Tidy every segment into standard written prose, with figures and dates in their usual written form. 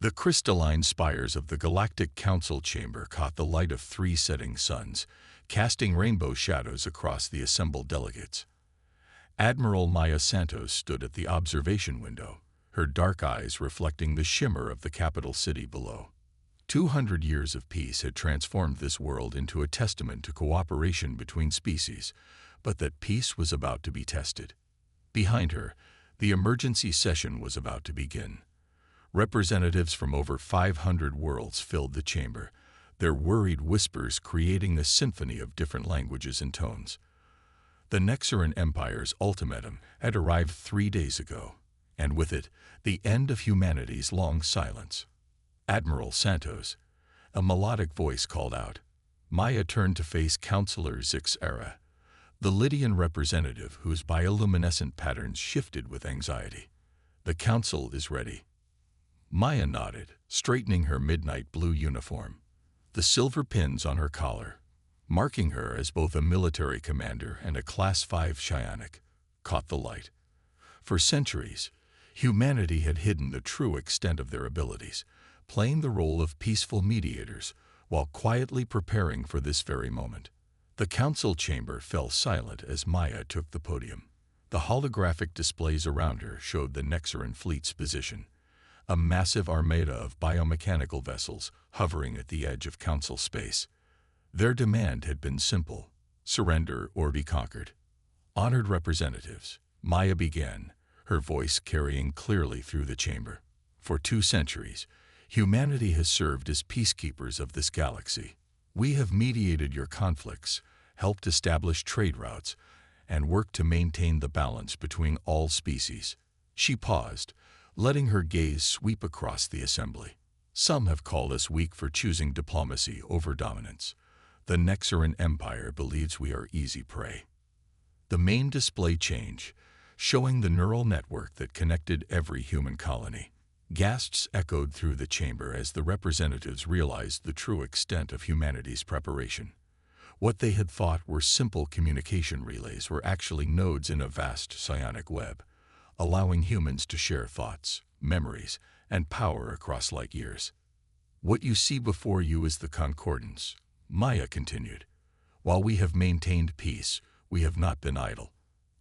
The crystalline spires of the Galactic Council chamber caught the light of 3 setting suns, casting rainbow shadows across the assembled delegates. Admiral Maya Santos stood at the observation window, her dark eyes reflecting the shimmer of the capital city below. 200 years of peace had transformed this world into a testament to cooperation between species, but that peace was about to be tested. Behind her, the emergency session was about to begin. Representatives from over 500 worlds filled the chamber, their worried whispers creating a symphony of different languages and tones. The Nexaran Empire's ultimatum had arrived 3 days ago, and with it, the end of humanity's long silence. Admiral Santos, a melodic voice called out. Maya turned to face Counselor Zix-Era, the Lydian representative whose bioluminescent patterns shifted with anxiety. The council is ready. Maya nodded, straightening her midnight blue uniform. The silver pins on her collar, marking her as both a military commander and a Class 5 psionic, caught the light. For centuries, humanity had hidden the true extent of their abilities, playing the role of peaceful mediators while quietly preparing for this very moment. The council chamber fell silent as Maya took the podium. The holographic displays around her showed the Nexaran fleet's position, a massive armada of biomechanical vessels hovering at the edge of council space. Their demand had been simple: surrender or be conquered. Honored representatives, Maya began, her voice carrying clearly through the chamber. For 2 centuries, humanity has served as peacekeepers of this galaxy. We have mediated your conflicts, helped establish trade routes, and worked to maintain the balance between all species. She paused, letting her gaze sweep across the assembly. Some have called us weak for choosing diplomacy over dominance. The Nexaran Empire believes we are easy prey. The main display changed, showing the neural network that connected every human colony. Gasps echoed through the chamber as the representatives realized the true extent of humanity's preparation. What they had thought were simple communication relays were actually nodes in a vast psionic web, allowing humans to share thoughts, memories, and power across light years. What you see before you is the concordance, Maya continued. While we have maintained peace, we have not been idle.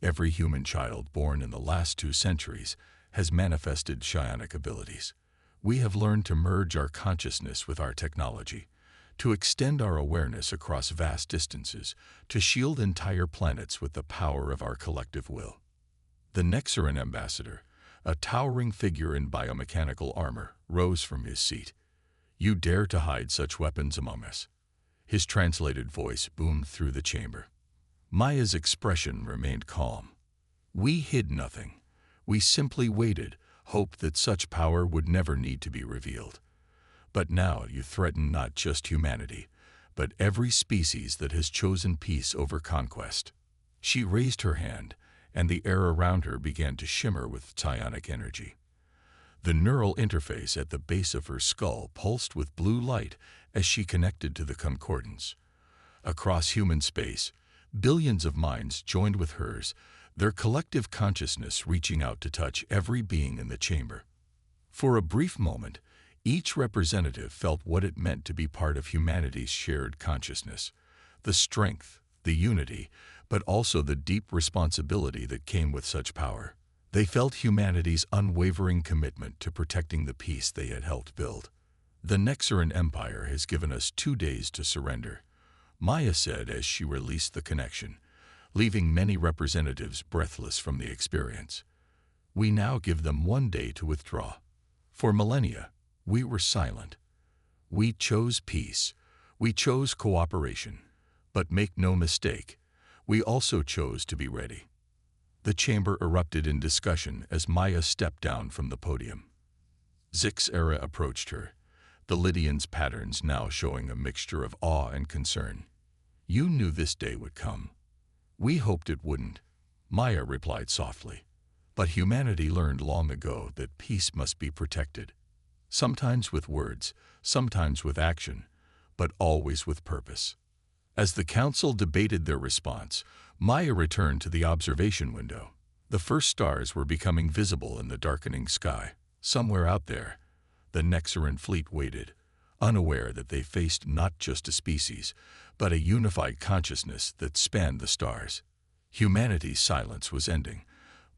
Every human child born in the last 2 centuries has manifested psionic abilities. We have learned to merge our consciousness with our technology, to extend our awareness across vast distances, to shield entire planets with the power of our collective will. The Nexaran ambassador, a towering figure in biomechanical armor, rose from his seat. You dare to hide such weapons among us? His translated voice boomed through the chamber. Maya's expression remained calm. We hid nothing. We simply waited, hoped that such power would never need to be revealed. But now you threaten not just humanity, but every species that has chosen peace over conquest. She raised her hand, and the air around her began to shimmer with psionic energy. The neural interface at the base of her skull pulsed with blue light as she connected to the concordance. Across human space, billions of minds joined with hers, their collective consciousness reaching out to touch every being in the chamber. For a brief moment, each representative felt what it meant to be part of humanity's shared consciousness, the strength, the unity, but also the deep responsibility that came with such power. They felt humanity's unwavering commitment to protecting the peace they had helped build. The Nexaran Empire has given us 2 days to surrender, Maya said as she released the connection, leaving many representatives breathless from the experience. We now give them 1 day to withdraw. For millennia, we were silent. We chose peace. We chose cooperation. But make no mistake, we also chose to be ready. The chamber erupted in discussion as Maya stepped down from the podium. Zix-Era approached her, the Lydian's patterns now showing a mixture of awe and concern. You knew this day would come. We hoped it wouldn't, Maya replied softly. But humanity learned long ago that peace must be protected. Sometimes with words, sometimes with action, but always with purpose. As the council debated their response, Maya returned to the observation window. The first stars were becoming visible in the darkening sky. Somewhere out there, The Nexaran fleet waited, unaware that they faced not just a species, but a unified consciousness that spanned the stars. Humanity's silence was ending,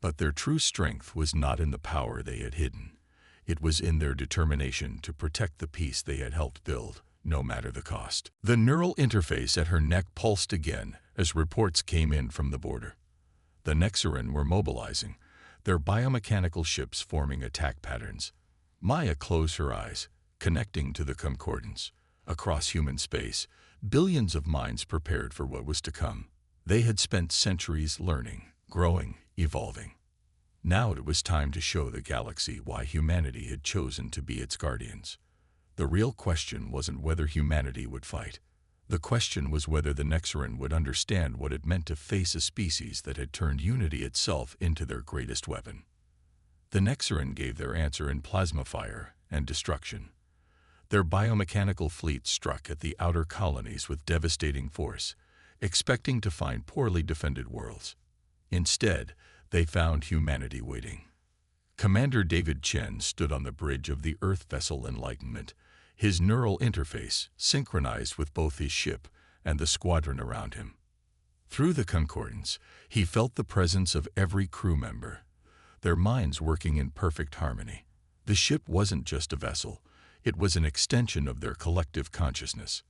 but their true strength was not in the power they had hidden. It was in their determination to protect the peace they had helped build, no matter the cost. The neural interface at her neck pulsed again as reports came in from the border. The Nexaran were mobilizing, their biomechanical ships forming attack patterns. Maya closed her eyes, connecting to the concordance. Across human space, billions of minds prepared for what was to come. They had spent centuries learning, growing, evolving. Now it was time to show the galaxy why humanity had chosen to be its guardians. The real question wasn't whether humanity would fight. The question was whether the Nexaran would understand what it meant to face a species that had turned unity itself into their greatest weapon. The Nexaran gave their answer in plasma fire and destruction. Their biomechanical fleet struck at the outer colonies with devastating force, expecting to find poorly defended worlds. Instead, they found humanity waiting. Commander David Chen stood on the bridge of the Earth vessel Enlightenment, his neural interface synchronized with both his ship and the squadron around him. Through the concordance, he felt the presence of every crew member, their minds working in perfect harmony. The ship wasn't just a vessel, it was an extension of their collective consciousness.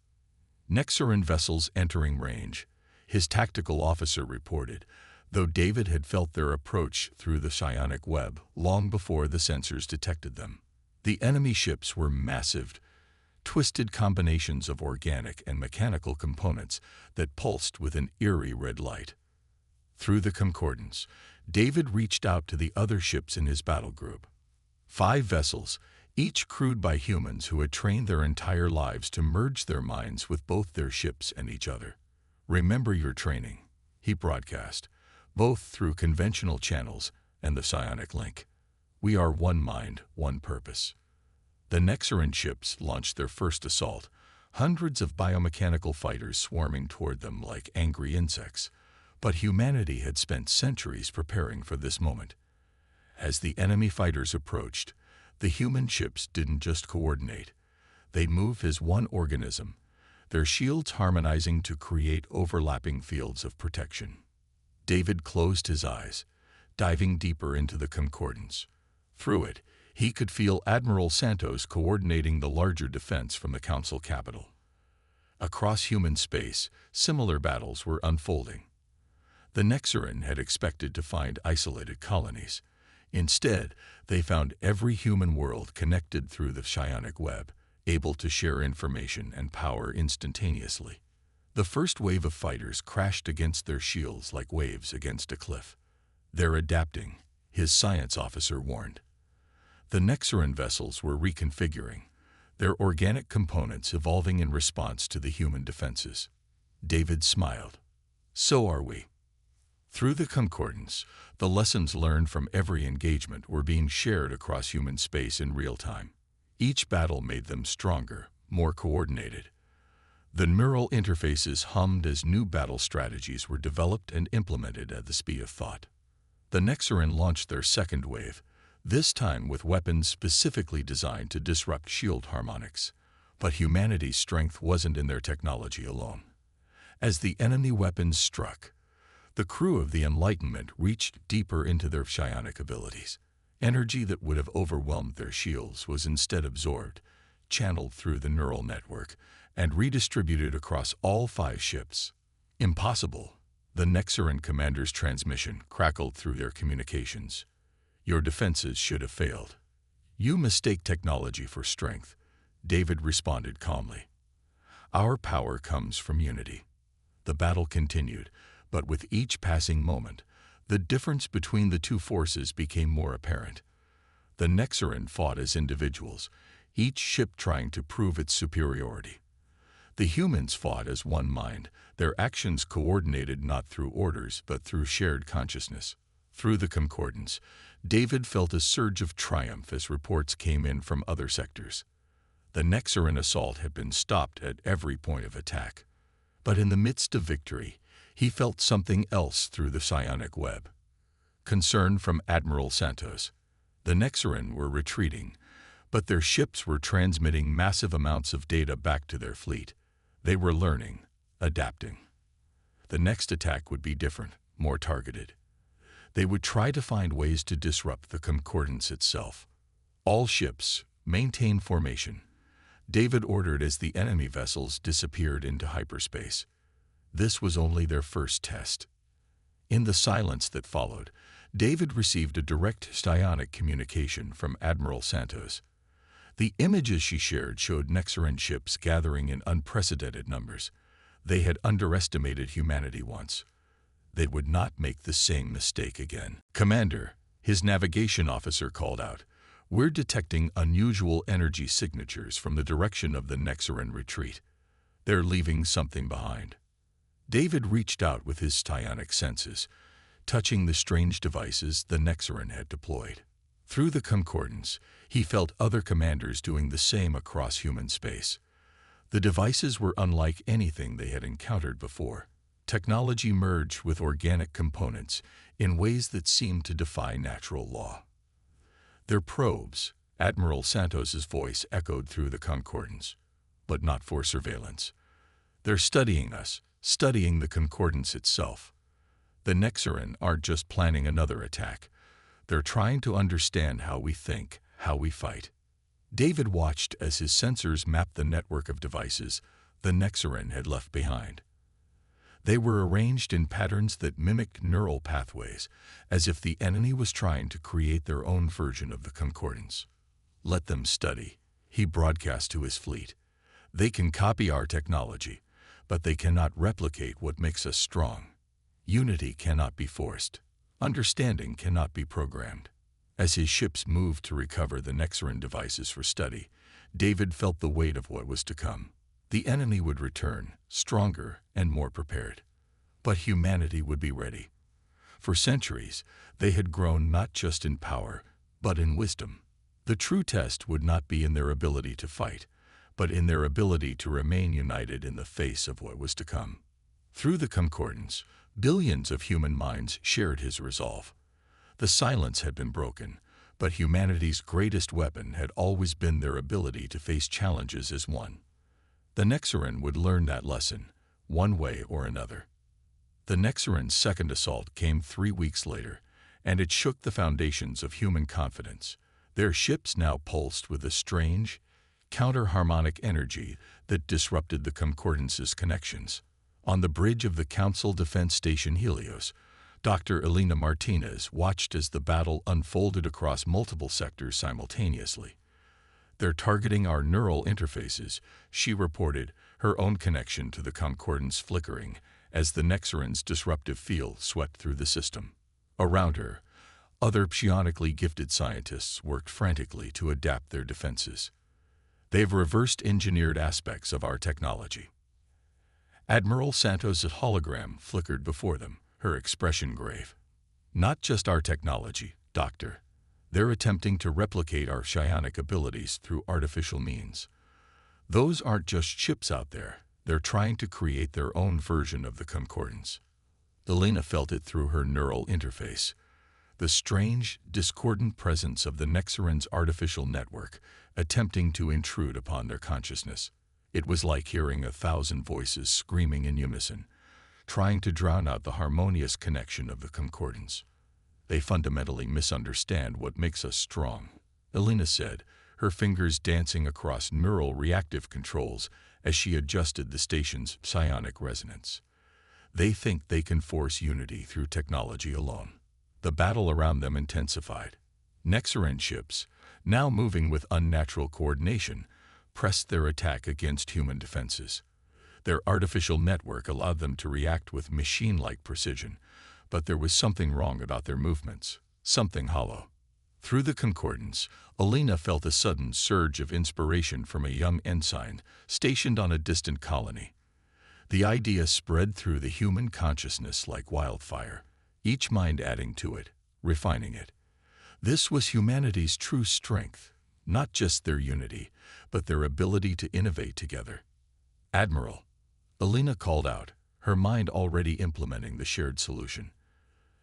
Nexaran vessels entering range, his tactical officer reported, though David had felt their approach through the psionic web long before the sensors detected them. The enemy ships were massive, twisted combinations of organic and mechanical components that pulsed with an eerie red light. Through the concordance, David reached out to the other ships in his battle group. 5 vessels, each crewed by humans who had trained their entire lives to merge their minds with both their ships and each other. "Remember your training," he broadcast, both through conventional channels and the psionic link. "We are one mind, one purpose." The Nexaran ships launched their first assault, hundreds of biomechanical fighters swarming toward them like angry insects. But humanity had spent centuries preparing for this moment. As the enemy fighters approached, the human ships didn't just coordinate. They moved as one organism, their shields harmonizing to create overlapping fields of protection. David closed his eyes, diving deeper into the concordance. Through it, he could feel Admiral Santos coordinating the larger defense from the Council capital. Across human space, similar battles were unfolding. The Nexaran had expected to find isolated colonies. Instead, they found every human world connected through the psionic web, able to share information and power instantaneously. The first wave of fighters crashed against their shields like waves against a cliff. "They're adapting," his science officer warned. The Nexaran vessels were reconfiguring, their organic components evolving in response to the human defenses. David smiled. "So are we." Through the concordance, the lessons learned from every engagement were being shared across human space in real time. Each battle made them stronger, more coordinated. The neural interfaces hummed as new battle strategies were developed and implemented at the speed of thought. The Nexaran launched their second wave, this time with weapons specifically designed to disrupt shield harmonics. But humanity's strength wasn't in their technology alone. As the enemy weapons struck, the crew of the Enlightenment reached deeper into their psionic abilities. Energy that would have overwhelmed their shields was instead absorbed, channeled through the neural network, and redistributed across all 5 ships. "Impossible," the Nexaran commander's transmission crackled through their communications. "Your defenses should have failed." "You mistake technology for strength," David responded calmly. "Our power comes from unity." The battle continued, but with each passing moment, the difference between the two forces became more apparent. The Nexaran fought as individuals, each ship trying to prove its superiority. The humans fought as one mind, their actions coordinated not through orders but through shared consciousness. Through the concordance, David felt a surge of triumph as reports came in from other sectors. The Nexaran assault had been stopped at every point of attack. But in the midst of victory, he felt something else through the psionic web. Concern from Admiral Santos. The Nexaran were retreating, But their ships were transmitting massive amounts of data back to their fleet. They were learning, adapting. The next attack would be different, more targeted. They would try to find ways to disrupt the Concordance itself. All ships, maintain formation, David ordered as the enemy vessels disappeared into hyperspace. This was only their first test. In the silence that followed, David received a direct psionic communication from Admiral Santos. The images she shared showed Nexaran ships gathering in unprecedented numbers. They had underestimated humanity once. They would not make the same mistake again. "Commander," his navigation officer called out, "we're detecting unusual energy signatures from the direction of the Nexaran retreat. They're leaving something behind." David reached out with his psionic senses, touching the strange devices the Nexaran had deployed. Through the Concordance, he felt other commanders doing the same across human space. The devices were unlike anything they had encountered before. Technology merged with organic components in ways that seemed to defy natural law. "They're probes," Admiral Santos's voice echoed through the Concordance, "but not for surveillance. They're studying us, studying the Concordance itself. The Nexaran aren't just planning another attack. They're trying to understand how we think, how we fight." David watched as his sensors mapped the network of devices the Nexaran had left behind. They were arranged in patterns that mimicked neural pathways, as if the enemy was trying to create their own version of the Concordance. "Let them study," he broadcast to his fleet. "They can copy our technology, but they cannot replicate what makes us strong. Unity cannot be forced. Understanding cannot be programmed." As his ships moved to recover the Nexaran devices for study, David felt the weight of what was to come. The enemy would return, stronger and more prepared. But humanity would be ready. For centuries, they had grown not just in power, but in wisdom. The true test would not be in their ability to fight, but in their ability to remain united in the face of what was to come. Through the Concordance, billions of human minds shared his resolve. The silence had been broken, but humanity's greatest weapon had always been their ability to face challenges as one. The Nexaran would learn that lesson, one way or another. The Nexaran's second assault came 3 weeks later, and it shook the foundations of human confidence. Their ships now pulsed with a strange, counter-harmonic energy that disrupted the Concordance's connections. On the bridge of the Council Defense Station Helios, Dr. Elena Martinez watched as the battle unfolded across multiple sectors simultaneously. "They're targeting our neural interfaces," she reported, her own connection to the Concordance flickering as the Nexaran's disruptive field swept through the system. Around her, other psionically gifted scientists worked frantically to adapt their defenses. "They've reversed engineered aspects of our technology." Admiral Santos's hologram flickered before them, her expression grave. "Not just our technology, Doctor. They're attempting to replicate our psionic abilities through artificial means. Those aren't just ships out there. They're trying to create their own version of the Concordance." Elena felt it through her neural interface. The strange, discordant presence of the Nexaran's artificial network, attempting to intrude upon their consciousness. It was like hearing 1,000 voices screaming in unison, trying to drown out the harmonious connection of the Concordance. "They fundamentally misunderstand what makes us strong," Elena said, her fingers dancing across neural reactive controls as she adjusted the station's psionic resonance. "They think they can force unity through technology alone." The battle around them intensified. Nexaran ships, now moving with unnatural coordination, pressed their attack against human defenses. Their artificial network allowed them to react with machine-like precision, but there was something wrong about their movements, something hollow. Through the Concordance, Elena felt a sudden surge of inspiration from a young ensign stationed on a distant colony. The idea spread through the human consciousness like wildfire, each mind adding to it, refining it. This was humanity's true strength, not just their unity, but their ability to innovate together. "Admiral," Elena called out, her mind already implementing the shared solution.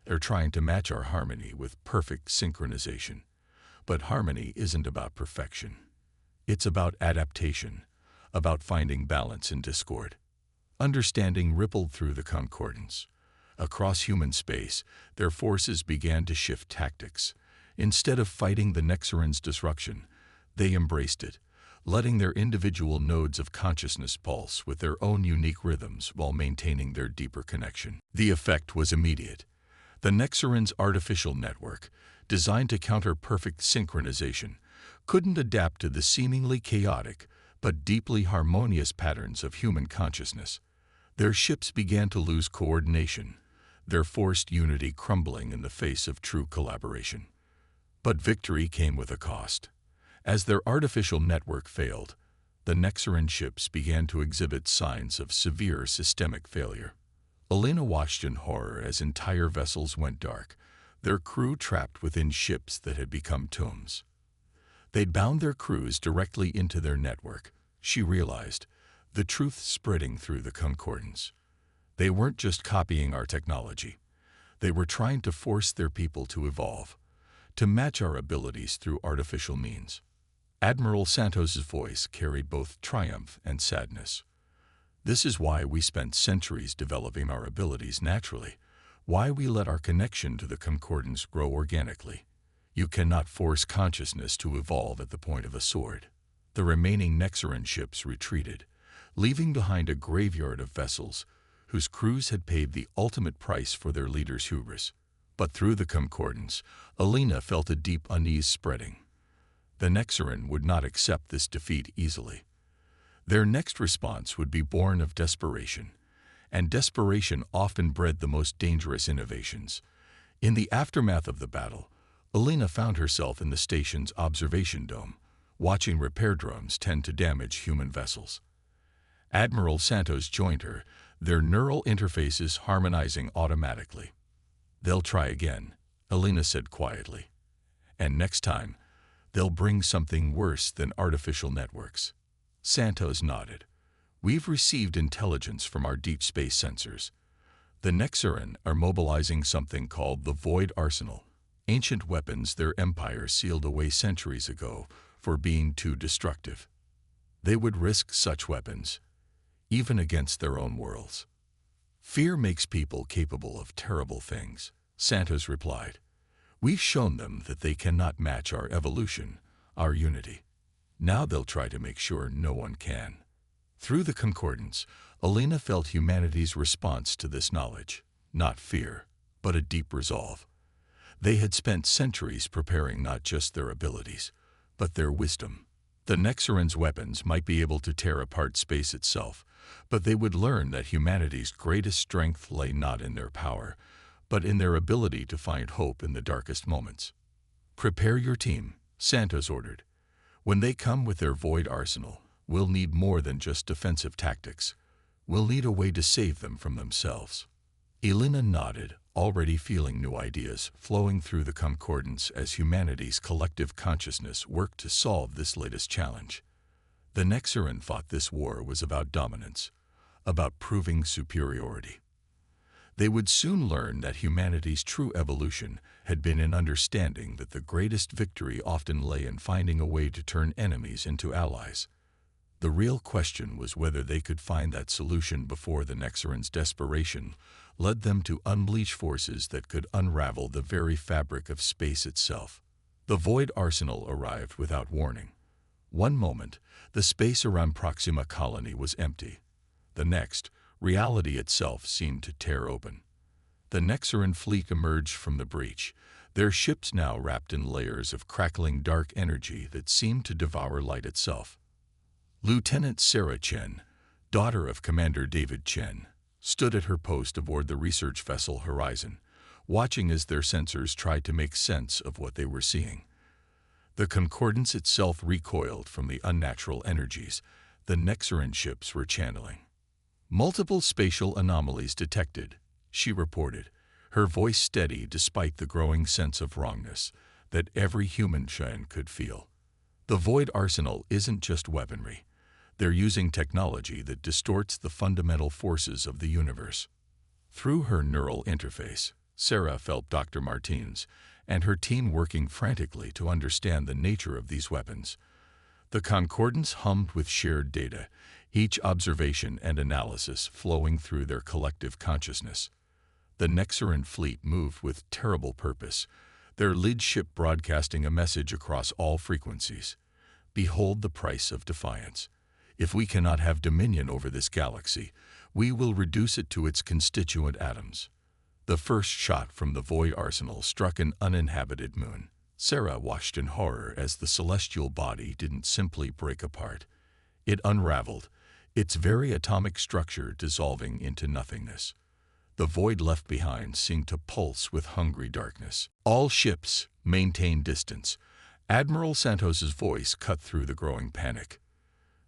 "They're trying to match our harmony with perfect synchronization. But harmony isn't about perfection. It's about adaptation, about finding balance in discord. Understanding rippled through the concordance. Across human space, their forces began to shift tactics. Instead of fighting the Nexarin's disruption, they embraced it, letting their individual nodes of consciousness pulse with their own unique rhythms while maintaining their deeper connection. The effect was immediate. The Nexarin's artificial network, designed to counter perfect synchronization, couldn't adapt to the seemingly chaotic but deeply harmonious patterns of human consciousness. Their ships began to lose coordination, their forced unity crumbling in the face of true collaboration. But victory came with a cost. As their artificial network failed, the Nexarin ships began to exhibit signs of severe systemic failure. Elena watched in horror as entire vessels went dark, their crew trapped within ships that had become tombs. They'd bound their crews directly into their network, she realized, the truth spreading through the concordance. They weren't just copying our technology. They were trying to force their people to evolve, to match our abilities through artificial means. Admiral Santos's voice carried both triumph and sadness. This is why we spent centuries developing our abilities naturally, why we let our connection to the concordance grow organically. You cannot force consciousness to evolve at the point of a sword. The remaining Nexarin ships retreated, leaving behind a graveyard of vessels whose crews had paid the ultimate price for their leader's hubris. But through the concordance, Elena felt a deep unease spreading. The Nexarin would not accept this defeat easily. Their next response would be born of desperation, and desperation often bred the most dangerous innovations. In the aftermath of the battle, Elena found herself in the station's observation dome, watching repair drones tend to damage human vessels. Admiral Santos joined her, their neural interfaces harmonizing automatically. "They'll try again," Elena said quietly. "And next time, they'll bring something worse than artificial networks." Santos nodded. "We've received intelligence from our deep space sensors. The Nexarin are mobilizing something called the Void Arsenal, ancient weapons their empire sealed away centuries ago for being too destructive. They would risk such weapons, even against their own worlds." "Fear makes people capable of terrible things," Santos replied. "We've shown them that they cannot match our evolution, our unity. Now they'll try to make sure no one can." Through the concordance, Elena felt humanity's response to this knowledge, not fear, but a deep resolve. They had spent centuries preparing not just their abilities, but their wisdom. The Nexarin's weapons might be able to tear apart space itself, but they would learn that humanity's greatest strength lay not in their power, but in their ability to find hope in the darkest moments. "Prepare your team," Santos ordered. "When they come with their Void Arsenal, we'll need more than just defensive tactics. We'll need a way to save them from themselves." Elena nodded, already feeling new ideas flowing through the concordance as humanity's collective consciousness worked to solve this latest challenge. The Nexarin thought this war was about dominance, about proving superiority. They would soon learn that humanity's true evolution had been in understanding that the greatest victory often lay in finding a way to turn enemies into allies. The real question was whether they could find that solution before the Nexarin's desperation led them to unleash forces that could unravel the very fabric of space itself. The Void Arsenal arrived without warning. One moment, the space around Proxima Colony was empty. The next, reality itself seemed to tear open. The Nexarin fleet emerged from the breach, their ships now wrapped in layers of crackling dark energy that seemed to devour light itself. Lieutenant Sarah Chen, daughter of Commander David Chen, stood at her post aboard the research vessel Horizon, watching as their sensors tried to make sense of what they were seeing. The concordance itself recoiled from the unnatural energies the Nexarin ships were channeling. "Multiple spatial anomalies detected," she reported, her voice steady despite the growing sense of wrongness that every human Shen could feel. "The Void Arsenal isn't just weaponry. They're using technology that distorts the fundamental forces of the universe." Through her neural interface, Sarah felt Dr. Martin's and her team working frantically to understand the nature of these weapons. The concordance hummed with shared data, each observation and analysis flowing through their collective consciousness. The Nexaran fleet moved with terrible purpose, their lead ship broadcasting a message across all frequencies. Behold the price of defiance. If we cannot have dominion over this galaxy, we will reduce it to its constituent atoms. The first shot from the Void Arsenal struck an uninhabited moon. Sarah watched in horror as the celestial body didn't simply break apart. It unraveled, its very atomic structure dissolving into nothingness. The void left behind seemed to pulse with hungry darkness. All ships maintain distance. Admiral Santos's voice cut through the growing panic.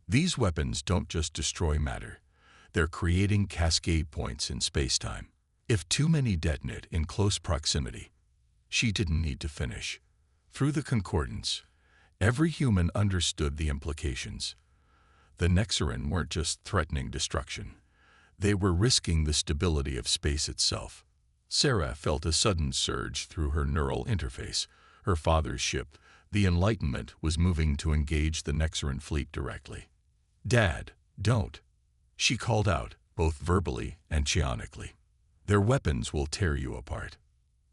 These weapons don't just destroy matter. They're creating cascade points in space-time. If too many detonate in close proximity, she didn't need to finish. Through the concordance, every human understood the implications. The Nexaran weren't just threatening destruction. They were risking the stability of space itself. Sarah felt a sudden surge through her neural interface. Her father's ship, the Enlightenment, was moving to engage the Nexaran fleet directly. "Dad, don't," she called out, both verbally and psionically. "Their weapons will tear you apart."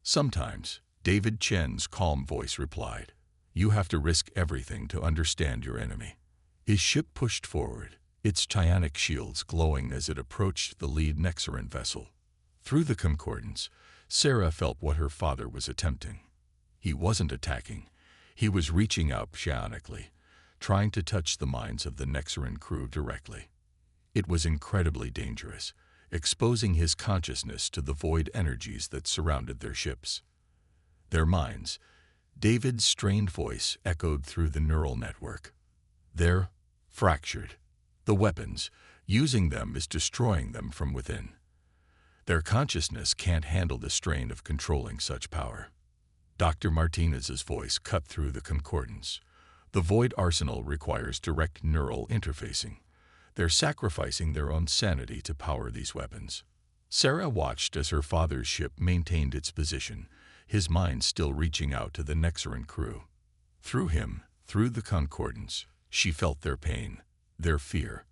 "Sometimes," David Chen's calm voice replied, "you have to risk everything to understand your enemy." His ship pushed forward, its psionic shields glowing as it approached the lead Nexaran vessel. Through the concordance, Sarah felt what her father was attempting. He wasn't attacking. He was reaching out psionically, trying to touch the minds of the Nexaran crew directly. It was incredibly dangerous, exposing his consciousness to the void energies that surrounded their ships. Their minds, David's strained voice echoed through the neural network. They're fractured. The weapons, using them is destroying them from within. Their consciousness can't handle the strain of controlling such power. Dr. Martinez's voice cut through the concordance. The Void Arsenal requires direct neural interfacing. They're sacrificing their own sanity to power these weapons. Sarah watched as her father's ship maintained its position, his mind still reaching out to the Nexaran crew. Through him, through the concordance, she felt their pain, their fear.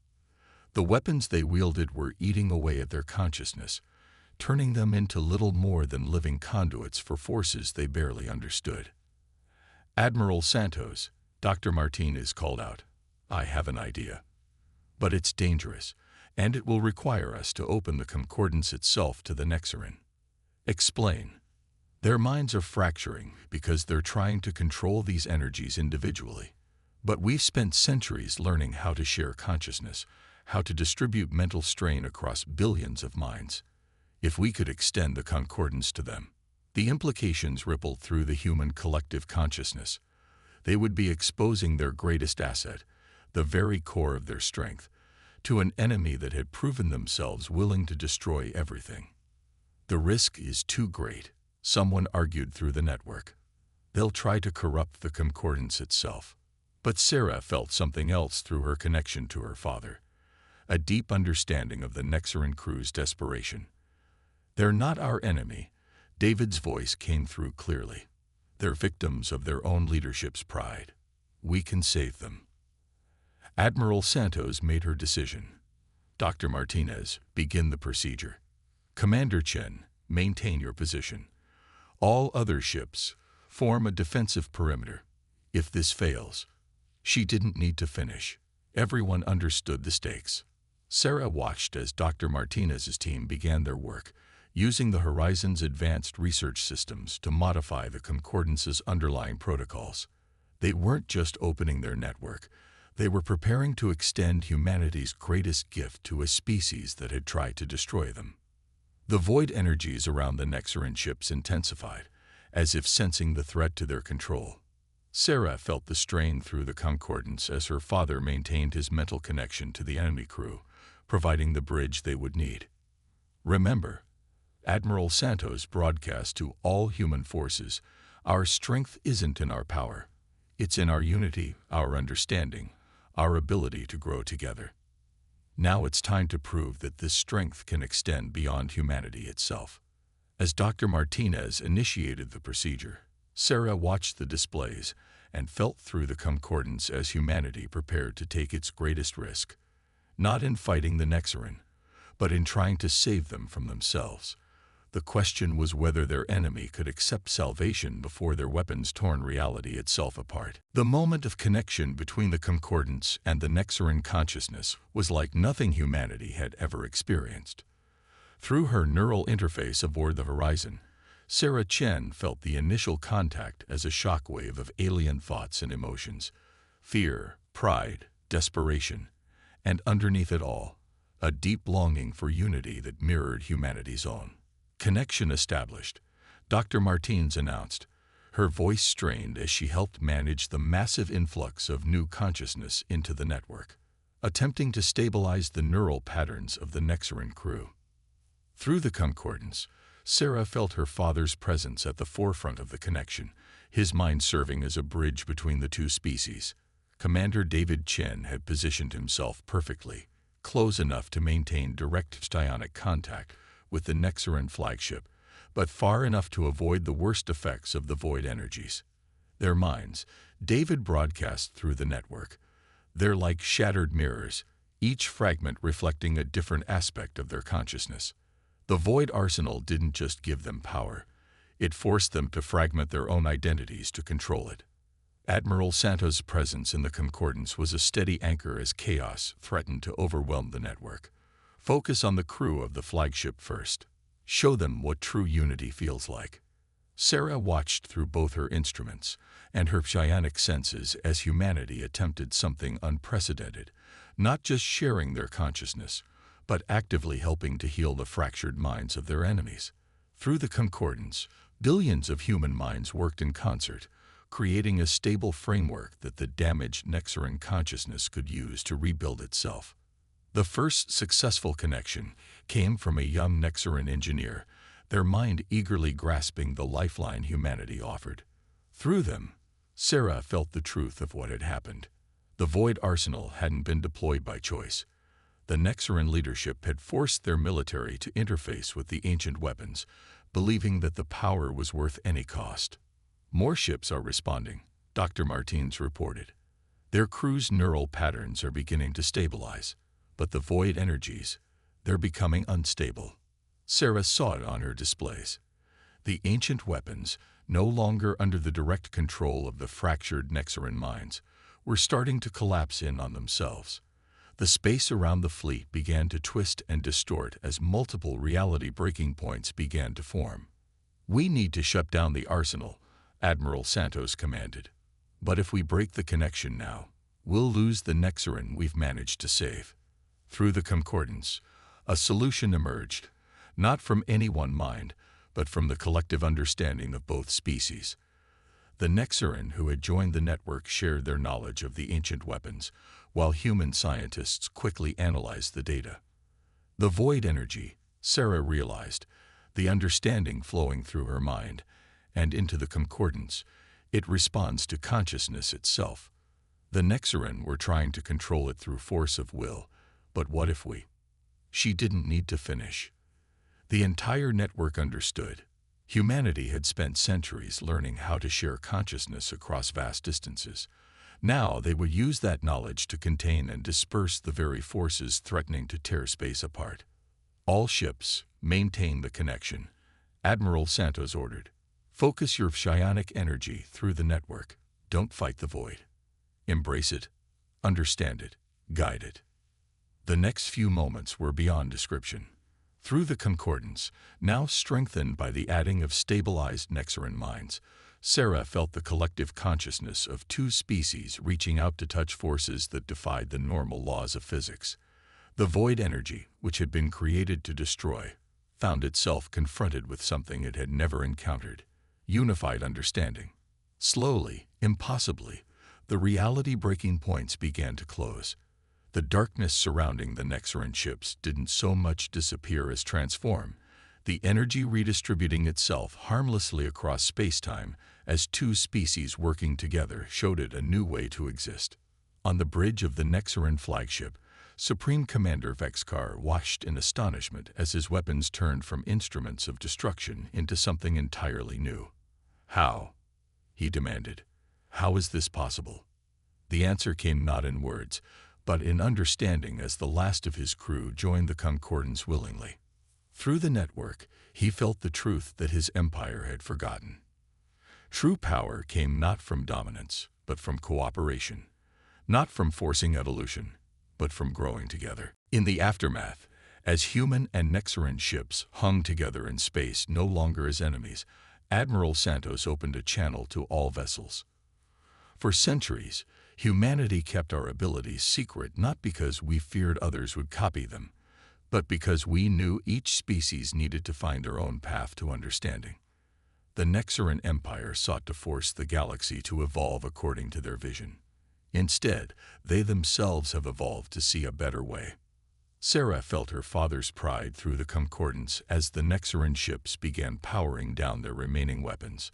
The weapons they wielded were eating away at their consciousness, turning them into little more than living conduits for forces they barely understood. "Admiral Santos," Dr. Martinez called out, "I have an idea. But it's dangerous, and it will require us to open the concordance itself to the Nexaran." "Explain." "Their minds are fracturing because they're trying to control these energies individually. But we've spent centuries learning how to share consciousness, how to distribute mental strain across billions of minds. If we could extend the concordance to them, the implications rippled through the human collective consciousness. They would be exposing their greatest asset, the very core of their strength, to an enemy that had proven themselves willing to destroy everything. The risk is too great," someone argued through the network. "They'll try to corrupt the concordance itself." But Sarah felt something else through her connection to her father, a deep understanding of the Nexaran crew's desperation. "They're not our enemy," David's voice came through clearly. "They're victims of their own leadership's pride. We can save them." Admiral Santos made her decision. "Dr. Martinez, begin the procedure. Commander Chen, maintain your position. All other ships, form a defensive perimeter. If this fails—" She didn't need to finish. Everyone understood the stakes. Sarah watched as Dr. Martinez's team began their work, using the Horizon's advanced research systems to modify the concordance's underlying protocols. They weren't just opening their network. They were preparing to extend humanity's greatest gift to a species that had tried to destroy them. The void energies around the Nexaran ships intensified, as if sensing the threat to their control. Sarah felt the strain through the concordance as her father maintained his mental connection to the enemy crew, providing the bridge they would need. "Remember," Admiral Santos broadcast to all human forces, "our strength isn't in our power. It's in our unity, our understanding, our ability to grow together. Now it's time to prove that this strength can extend beyond humanity itself." As Dr. Martinez initiated the procedure, Sarah watched the displays and felt through the concordance as humanity prepared to take its greatest risk, not in fighting the Nexarin, but in trying to save them from themselves. The question was whether their enemy could accept salvation before their weapons torn reality itself apart. The moment of connection between the concordance and the Nexarin consciousness was like nothing humanity had ever experienced. Through her neural interface aboard the Horizon, Sarah Chen felt the initial contact as a shockwave of alien thoughts and emotions, fear, pride, desperation, and underneath it all, a deep longing for unity that mirrored humanity's own. Connection established, Dr. Martins announced, her voice strained as she helped manage the massive influx of new consciousness into the network, attempting to stabilize the neural patterns of the Nexarin crew. Through the concordance, Sarah felt her father's presence at the forefront of the connection, his mind serving as a bridge between the two species. Commander David Chen had positioned himself perfectly, close enough to maintain direct psionic contact with the Nexarin flagship, but far enough to avoid the worst effects of the void energies. Their minds, David broadcast through the network. They're like shattered mirrors, each fragment reflecting a different aspect of their consciousness. The void arsenal didn't just give them power, it forced them to fragment their own identities to control it. Admiral Santos' presence in the concordance was a steady anchor as chaos threatened to overwhelm the network. Focus on the crew of the flagship first. Show them what true unity feels like. Sarah watched through both her instruments and her psionic senses as humanity attempted something unprecedented, not just sharing their consciousness, but actively helping to heal the fractured minds of their enemies. Through the concordance, billions of human minds worked in concert, creating a stable framework that the damaged Nexarin consciousness could use to rebuild itself. The first successful connection came from a young Nexarin engineer, their mind eagerly grasping the lifeline humanity offered. Through them, Sarah felt the truth of what had happened. The void arsenal hadn't been deployed by choice. The Nexarin leadership had forced their military to interface with the ancient weapons, believing that the power was worth any cost. More ships are responding, Dr. Martins reported. Their crew's neural patterns are beginning to stabilize, but the void energies, they're becoming unstable. Sarah saw it on her displays. The ancient weapons, no longer under the direct control of the fractured Nexarin minds, were starting to collapse in on themselves. The space around the fleet began to twist and distort as multiple reality breaking points began to form. "We need to shut down the arsenal," Admiral Santos commanded. "But if we break the connection now, we'll lose the Nexarin we've managed to save." Through the concordance, a solution emerged, not from any one mind, but from the collective understanding of both species. The Nexarin who had joined the network shared their knowledge of the ancient weapons, while human scientists quickly analyzed the data. The void energy, Sarah realized, the understanding flowing through her mind, and into the concordance, it responds to consciousness itself. The Nexarin were trying to control it through force of will, but what if we? She didn't need to finish. The entire network understood. Humanity had spent centuries learning how to share consciousness across vast distances. Now they would use that knowledge to contain and disperse the very forces threatening to tear space apart. "All ships, maintain the connection," Admiral Santos ordered. "Focus your psionic energy through the network. Don't fight the void. Embrace it, understand it, guide it." The next few moments were beyond description. Through the concordance, now strengthened by the adding of stabilized Nexarin minds, Sarah felt the collective consciousness of two species reaching out to touch forces that defied the normal laws of physics. The void energy, which had been created to destroy, found itself confronted with something it had never encountered: unified understanding. Slowly, impossibly, the reality breaking points began to close. The darkness surrounding the Nexarin ships didn't so much disappear as transform, the energy redistributing itself harmlessly across space-time as two species working together showed it a new way to exist. On the bridge of the Nexarin flagship, Supreme Commander Vexkar watched in astonishment as his weapons turned from instruments of destruction into something entirely new. "How?" he demanded. "How is this possible?" The answer came not in words, but in understanding as the last of his crew joined the Concordance willingly. Through the network, he felt the truth that his empire had forgotten. True power came not from dominance, but from cooperation. Not from forcing evolution, but from growing together. In the aftermath, as human and Nexaran ships hung together in space no longer as enemies, Admiral Santos opened a channel to all vessels. For centuries, humanity kept our abilities secret not because we feared others would copy them, but because we knew each species needed to find their own path to understanding. The Nexaran Empire sought to force the galaxy to evolve according to their vision. Instead, they themselves have evolved to see a better way. Sarah felt her father's pride through the Concordance as the Nexaran ships began powering down their remaining weapons.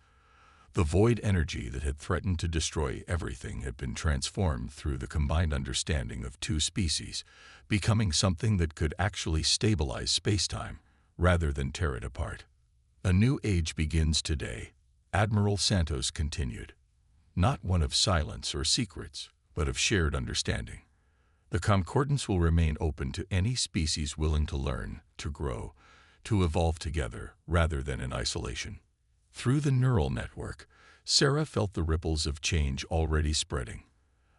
The void energy that had threatened to destroy everything had been transformed through the combined understanding of two species, becoming something that could actually stabilize space-time rather than tear it apart. "A new age begins today," Admiral Santos continued. "Not one of silence or secrets, but of shared understanding. The Concordance will remain open to any species willing to learn, to grow, to evolve together rather than in isolation." Through the neural network, Sarah felt the ripples of change already spreading.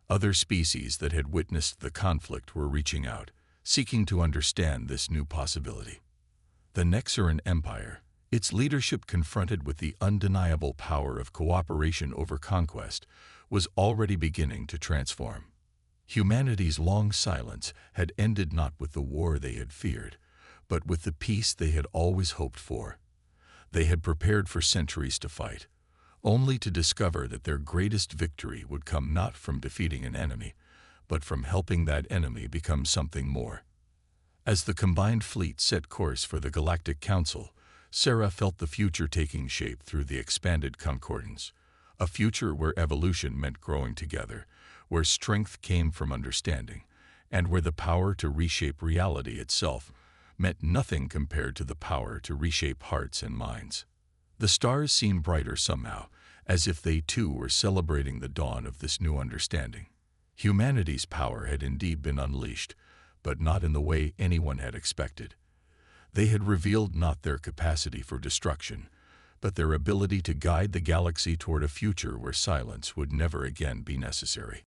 Other species that had witnessed the conflict were reaching out, seeking to understand this new possibility. The Nexaran Empire, its leadership confronted with the undeniable power of cooperation over conquest, was already beginning to transform. Humanity's long silence had ended not with the war they had feared, but with the peace they had always hoped for. They had prepared for centuries to fight, only to discover that their greatest victory would come not from defeating an enemy, but from helping that enemy become something more. As the combined fleet set course for the Galactic Council, Sarah felt the future taking shape through the expanded Concordance, a future where evolution meant growing together, where strength came from understanding, and where the power to reshape reality itself meant nothing compared to the power to reshape hearts and minds. The stars seemed brighter somehow, as if they too were celebrating the dawn of this new understanding. Humanity's power had indeed been unleashed, but not in the way anyone had expected. They had revealed not their capacity for destruction, but their ability to guide the galaxy toward a future where silence would never again be necessary.